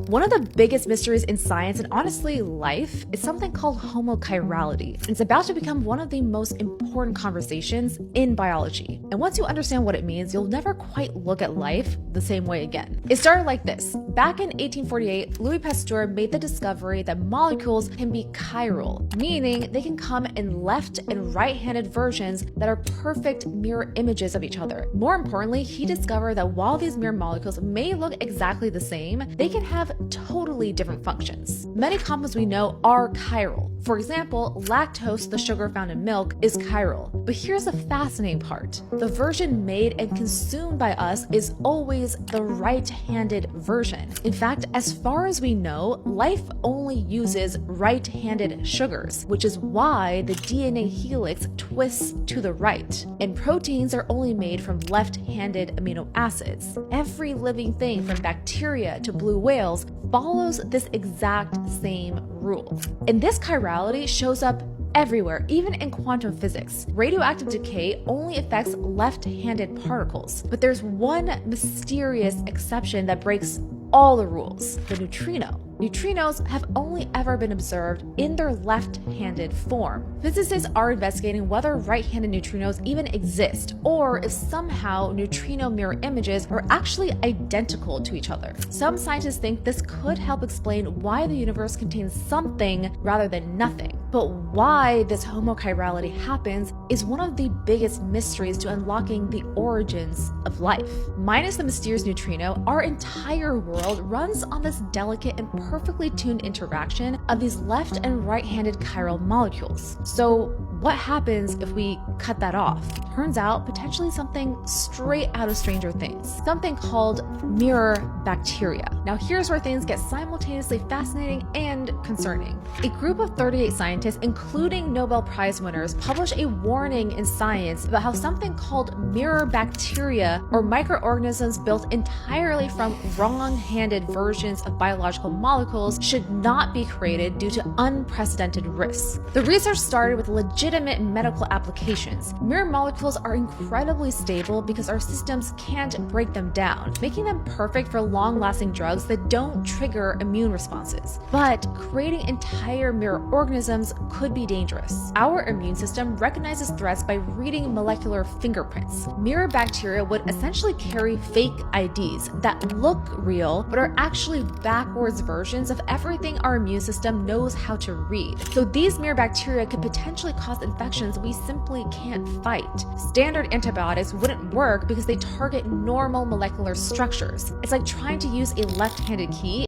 One of the biggest mysteries in science and honestly life is something called homochirality. It's about to become one of the most important conversations in biology. And once you understand what it means, you'll never quite look at life the same way again. It started like this. Back in 1848, Louis Pasteur made the discovery that molecules can be chiral, meaning they can come in left and right-handed versions that are perfect mirror images of each other. More importantly, he discovered that while these mirror molecules may look exactly the same, they can have totally different functions. Many compounds we know are chiral. For example, lactose, the sugar found in milk, is chiral. But here's the fascinating part. The version made and consumed by us is always the right-handed version. In fact, as far as we know, life only uses right-handed sugars, which is why the DNA helix twists to the right. And proteins are only made from left-handed amino acids. Every living thing, from bacteria to blue whales, follows this exact same rule. And this chirality shows up everywhere, even in quantum physics. Radioactive decay only affects left-handed particles, but there's one mysterious exception that breaks all the rules: the neutrino. Neutrinos have only ever been observed in their left-handed form. Physicists are investigating whether right-handed neutrinos even exist, or if somehow neutrino mirror images are actually identical to each other. Some scientists think this could help explain why the universe contains something rather than nothing. But why this homochirality happens is one of the biggest mysteries to unlocking the origins of life. Minus the mysterious neutrino, our entire world runs on this delicate and perfectly tuned interaction of these left and right-handed chiral molecules. So what happens if we cut that off? Turns out potentially something straight out of Stranger Things, something called mirror bacteria. Now here's where things get simultaneously fascinating and concerning. A group of 38 scientists, including Nobel Prize winners, published a warning in Science about how something called mirror bacteria, or microorganisms built entirely from wrong-handed versions of biological molecules, should not be created due to unprecedented risks. The research started with legitimate medical applications. Mirror molecules are incredibly stable because our systems can't break them down, making them perfect for long-lasting drugs that don't trigger immune responses. But creating entire mirror organisms could be dangerous. Our immune system recognizes threats by reading molecular fingerprints. Mirror bacteria would essentially carry fake IDs that look real but are actually backwards versions of everything our immune system knows how to read. So these mirror bacteria could potentially cause infections we simply can't fight. Standard antibiotics wouldn't work because they target normal molecular structures. It's like trying to use a left-handed key